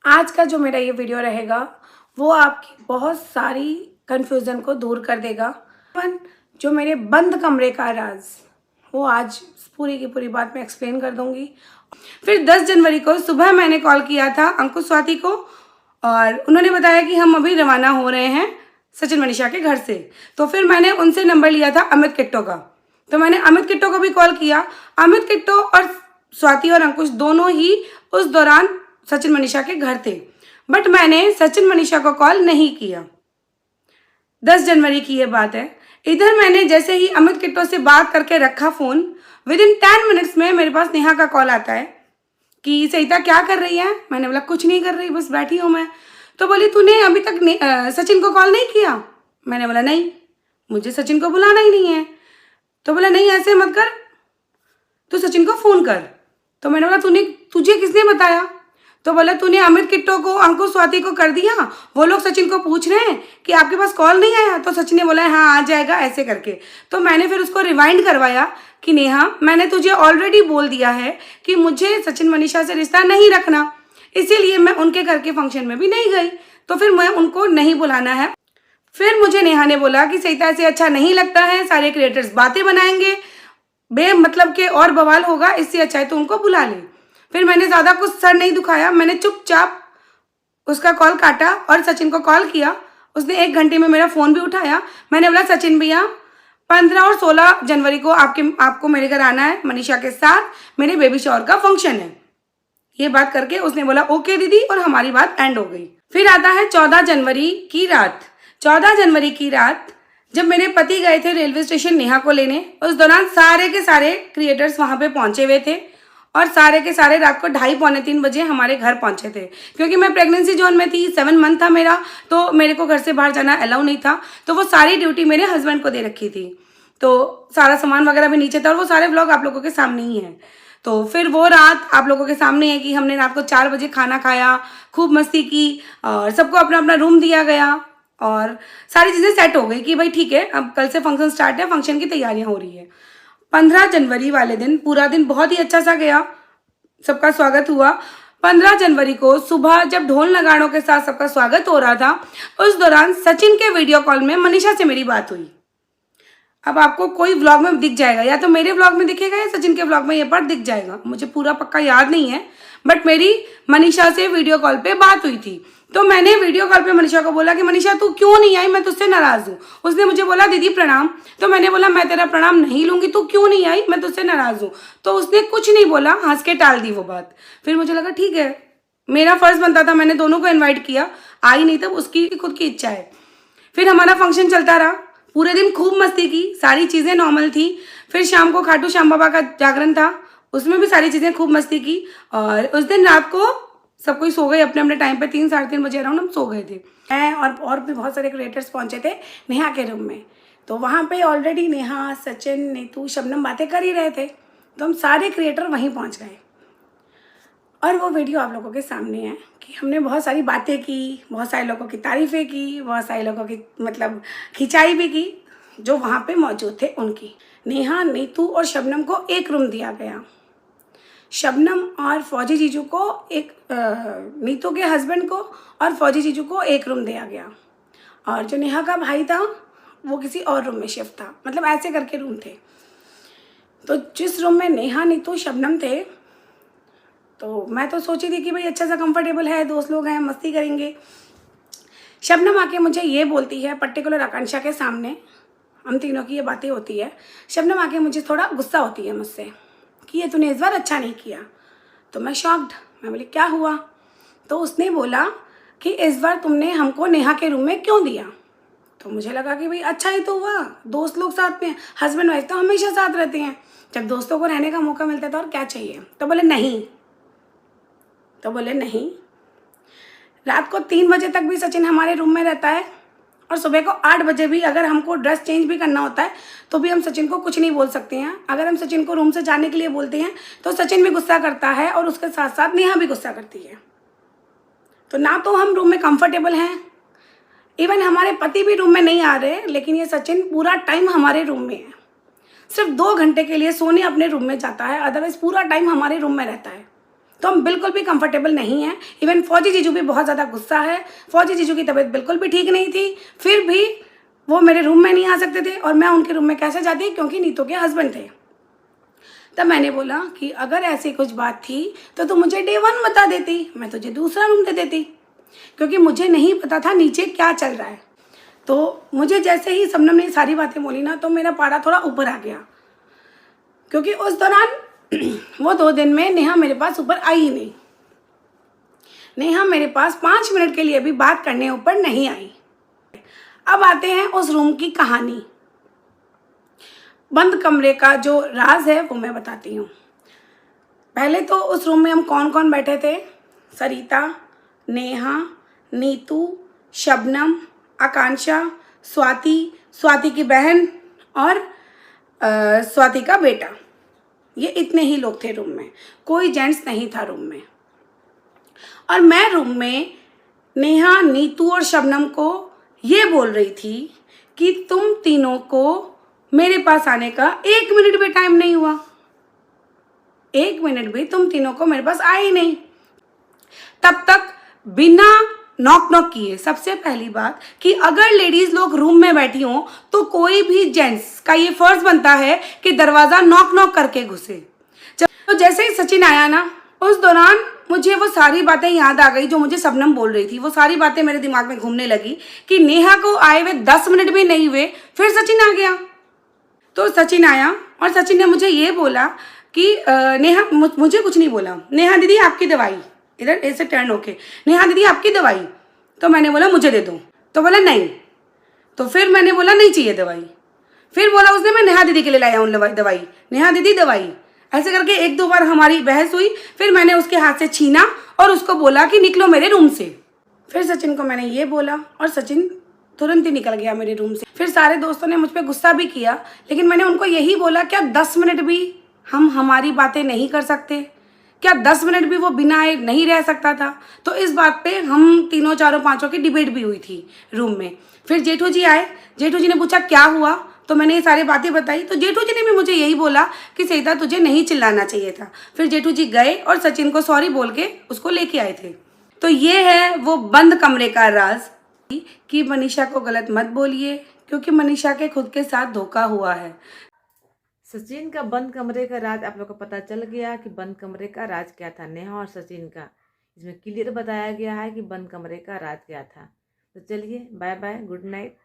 आज का जो मेरा ये वीडियो रहेगा वो आपकी बहुत सारी कन्फ्यूज़न को दूर कर देगा। जो मेरे बंद कमरे का राज वो आज पूरी की पूरी बात मैं एक्सप्लेन कर दूंगी। फिर 10 जनवरी को सुबह मैंने कॉल किया था अंकुश स्वाति को और उन्होंने बताया कि हम अभी रवाना हो रहे हैं सचिन मनीषा के घर से। तो फिर मैंने उनसे नंबर लिया था अमित किट्टो का, तो मैंने अमित किट्टो को भी कॉल किया। अमित किट्टो और स्वाति और अंकुश दोनों ही उस दौरान सचिन मनीषा के घर थे, बट मैंने सचिन मनीषा को कॉल नहीं किया। 10 जनवरी की ये बात है। इधर मैंने जैसे ही अमित किट्टो से बात करके रखा फ़ोन, विद इन 10 मिनट्स में मेरे पास नेहा का कॉल आता है कि सरिता क्या कर रही है। मैंने बोला कुछ नहीं कर रही, बस बैठी हूँ मैं। तो बोली तूने अभी तक सचिन को कॉल नहीं किया। मैंने बोला नहीं, मुझे सचिन को बुलाना ही नहीं है। तो बोला नहीं ऐसे मत कर, तू सचिन को फ़ोन कर। तो मैंने बोला तुझे किसने बताया। तो बोला तूने अमित किट्टो को अंकुश स्वाति को कर दिया, वो लोग सचिन को पूछ रहे हैं कि आपके पास कॉल नहीं आया। तो सचिन ने बोला हाँ आ जाएगा ऐसे करके। तो मैंने फिर उसको रिवाइंड करवाया कि नेहा मैंने तुझे ऑलरेडी बोल दिया है कि मुझे सचिन मनीषा से रिश्ता नहीं रखना, इसीलिए मैं उनके घर के फंक्शन में भी नहीं गई, तो फिर मैं उनको नहीं बुलाना है। फिर मुझे नेहा ने बोला कि सरिता से अच्छा नहीं लगता है, सारे क्रिएटर्स बातें बनाएंगे, बेमतलब के और बवाल होगा, इससे अच्छा है तो उनको बुला ले। फिर मैंने ज़्यादा कुछ सर नहीं दुखाया, मैंने चुपचाप उसका कॉल काटा और सचिन को कॉल किया। उसने 1 घंटे में मेरा फ़ोन भी उठाया। मैंने बोला सचिन भैया 15 और 16 जनवरी को आपको मेरे घर आना है, मनीषा के साथ मेरे बेबी शावर का फंक्शन है। ये बात करके उसने बोला ओके दीदी, और हमारी बात एंड हो गई। फिर आता है 14 जनवरी की रात। 14 जनवरी की रात जब मेरे पति गए थे रेलवे स्टेशन नेहा को लेने, उस दौरान सारे के सारे क्रिएटर्स वहाँ पे पहुँचे हुए थे और सारे के सारे रात को 2:30 पौने 3 बजे हमारे घर पहुँचे थे। क्योंकि मैं प्रेगनेंसी जोन में थी, 7 मंथ था मेरा, तो मेरे को घर से बाहर जाना अलाउ नहीं था। तो वो सारी ड्यूटी मेरे हस्बैंड को दे रखी थी, तो सारा सामान वगैरह भी नीचे था और वो सारे व्लॉग आप लोगों के सामने ही है। तो फिर वो रात आप लोगों के सामने है कि हमने रात को 4 बजे खाना खाया, खूब मस्ती की और सबको अपना अपना रूम दिया गया और सारी चीज़ें सेट हो गई कि भाई ठीक है अब कल से फंक्शन स्टार्ट है, फंक्शन की तैयारियां हो रही है। 15 जनवरी वाले दिन पूरा दिन बहुत ही अच्छा सा गया, सबका स्वागत हुआ। 15 जनवरी को सुबह जब ढोल नगाड़ों के साथ सबका स्वागत हो रहा था, उस दौरान सचिन के वीडियो कॉल में मनीषा से मेरी बात हुई। अब आपको कोई व्लॉग में दिख जाएगा, या तो मेरे व्लॉग में दिखेगा या सचिन के व्लॉग में ये पार्ट दिख जाएगा, मुझे पूरा पक्का याद नहीं है, बट मेरी मनीषा से वीडियो कॉल पे बात हुई थी। तो मैंने वीडियो कॉल पे मनीषा को बोला कि मनीषा तू क्यों नहीं आई, मैं तुझसे नाराज़ हूँ। उसने मुझे बोला दीदी प्रणाम। तो मैंने बोला मैं तेरा प्रणाम नहीं लूँगी, तू क्यों नहीं आई, मैं तुझसे नाराज़ हूँ। तो उसने कुछ नहीं बोला, हंस के टाल दी वो बात। फिर मुझे लगा ठीक है, मेरा फ़र्ज़ बनता था, मैंने दोनों को इन्वाइट किया, आई नहीं तब उसकी खुद की इच्छा है। फिर हमारा फंक्शन चलता रहा, पूरे दिन खूब मस्ती की, सारी चीज़ें नॉर्मल थी। फिर शाम को खाटू श्याम बाबा का जागरण था, उसमें भी सारी चीज़ें खूब मस्ती की। और उस दिन रात को सब कोई सो गए अपने अपने टाइम पे, 3 साढ़े 3 बजे अराउंड हम सो गए थे। मैं और भी बहुत सारे क्रिएटर्स पहुंचे थे नेहा के रूम में। तो वहाँ पे ऑलरेडी नेहा, सचिन, नीतू, शबनम बातें कर ही रहे थे, तो हम सारे क्रिएटर वहीं पहुँच गए। और वो वीडियो आप लोगों के सामने है कि हमने बहुत सारी बातें की, बहुत सारे लोगों की तारीफ़ें की, बहुत सारे लोगों की मतलब खिंचाई भी की जो वहाँ पे मौजूद थे उनकी। नेहा, नीतू और शबनम को एक रूम दिया गया। शबनम और फौजी जीजू को एक, नीतू के हस्बैंड को और फौजी जीजू को एक रूम दिया गया। और जो नेहा का भाई था वो किसी और रूम में शिफ्ट था, मतलब ऐसे करके रूम थे। तो जिस रूम में नेहा, नीतू, शबनम थे, तो मैं तो सोची थी कि भाई अच्छा सा कंफर्टेबल है, दोस्त लोग हैं, मस्ती करेंगे। शबनम आके मुझे ये बोलती है, पर्टिकुलर आकांक्षा के सामने हम तीनों की ये बातें होती है, शबनम आके मुझे थोड़ा गुस्सा होती है मुझसे कि ये तूने इस बार अच्छा नहीं किया। तो मैं शॉक्ड, मैं बोली क्या हुआ। तो उसने बोला कि इस बार तुमने हमको नेहा के रूम में क्यों दिया। तो मुझे लगा कि भाई अच्छा ही तो हुआ, दोस्त लोग साथ में, हस्बैंड वाइफ तो हमेशा साथ रहते हैं, जब दोस्तों को रहने का मौका मिलता था और क्या चाहिए। तो बोले नहीं, रात को 3 बजे तक भी सचिन हमारे रूम में रहता है और सुबह को 8 बजे भी अगर हमको ड्रेस चेंज भी करना होता है तो भी हम सचिन को कुछ नहीं बोल सकते हैं। अगर हम सचिन को रूम से जाने के लिए बोलते हैं तो सचिन भी गुस्सा करता है और उसके साथ साथ नेहा भी गुस्सा करती है। तो ना तो हम रूम में कंफर्टेबल हैं, इवन हमारे पति भी रूम में नहीं आ रहे, लेकिन ये सचिन पूरा टाइम हमारे रूम में है। सिर्फ 2 घंटे के लिए सोने अपने रूम में जाता है, अदरवाइज पूरा टाइम हमारे रूम में रहता है। तो हम बिल्कुल भी कंफर्टेबल नहीं हैं। इवन फौजी जीजू भी बहुत ज़्यादा गुस्सा है। फौजी जीजू की तबीयत बिल्कुल भी ठीक नहीं थी, फिर भी वो मेरे रूम में नहीं आ सकते थे और मैं उनके रूम में कैसे जाती, क्योंकि नीतू के हस्बैंड थे। तब मैंने बोला कि अगर ऐसी कुछ बात थी तो तू मुझे डे 1 बता देती, मैं तुझे दूसरा रूम दे देती, क्योंकि मुझे नहीं पता था नीचे क्या चल रहा है। तो मुझे जैसे ही शबनम ने सारी बातें बोली ना, तो मेरा पारा थोड़ा ऊपर आ गया, क्योंकि उस दौरान वो 2 दिन में नेहा मेरे पास ऊपर आई ही नहीं। नेहा मेरे पास 5 मिनट के लिए भी बात करने ऊपर नहीं आई। अब आते हैं उस रूम की कहानी। बंद कमरे का जो राज है वो मैं बताती हूँ। पहले तो उस रूम में हम कौन कौन बैठे थे? सरिता, नेहा, नीतू, शबनम, आकांक्षा, स्वाति की बहन और स्वाति का बेटा। ये इतने ही लोग थे रूम में, कोई जेंट्स नहीं था रूम में। और मैं रूम में नेहा, नीतू और शबनम को ये बोल रही थी कि तुम तीनों को मेरे पास आने का 1 मिनट भी टाइम नहीं हुआ। 1 मिनट भी तुम तीनों को मेरे पास आए ही नहीं। तब तक बिना नॉक किए, सबसे पहली बात कि अगर लेडीज लोग रूम में बैठी हों तो कोई भी जेंट्स का ये फर्ज बनता है कि दरवाजा नॉक करके घुसे। तो जैसे ही सचिन आया ना, उस दौरान मुझे वो सारी बातें याद आ गई जो मुझे शबनम बोल रही थी। वो सारी बातें मेरे दिमाग में घूमने लगी कि नेहा को आए हुए 10 मिनट भी नहीं हुए, फिर सचिन आ गया। तो सचिन आया और सचिन ने मुझे ये बोला कि नेहा, मुझे कुछ नहीं बोला, नेहा दीदी आपकी दवाई, इधर ऐसे टर्न होके, नेहा दीदी आपकी दवाई। तो मैंने बोला मुझे दे दो, तो बोला नहीं। तो फिर मैंने बोला नहीं चाहिए दवाई। फिर बोला उसने मैं नेहा दीदी के लिए लाया हूँ दवाई, नेहा दीदी दवाई। ऐसे करके 1-2 बार हमारी बहस हुई। फिर मैंने उसके हाथ से छीना और उसको बोला कि निकलो मेरे रूम से। फिर सचिन को मैंने ये बोला और सचिन तुरंत ही निकल गया मेरे रूम से। फिर सारे दोस्तों ने मुझ पर गुस्सा भी किया, लेकिन मैंने उनको यही बोला क्या 10 मिनट भी हम हमारी बातें नहीं कर सकते? क्या 10 मिनट भी वो बिना आए नहीं रह सकता था? तो इस बात पे हम तीनों चारों पांचों की डिबेट भी हुई थी रूम में। फिर जेठू जी आए, जेठू जी ने पूछा क्या हुआ, तो मैंने ये सारी बातें बताई। तो जेठू जी ने भी मुझे यही बोला कि सरिता तुझे नहीं चिल्लाना चाहिए था। फिर जेठू जी गए और सचिन को सॉरी बोल के उसको लेके आए थे। तो ये है वो बंद कमरे का राज कि मनीषा को गलत मत बोलिए, क्योंकि मनीषा के खुद के साथ धोखा हुआ है। सचिन का बंद कमरे का राज आप लोग को पता चल गया कि बंद कमरे का राज क्या था। नेहा और सचिन का इसमें क्लियर बताया गया है कि बंद कमरे का राज क्या था। तो चलिए बाय बाय, गुड नाइट।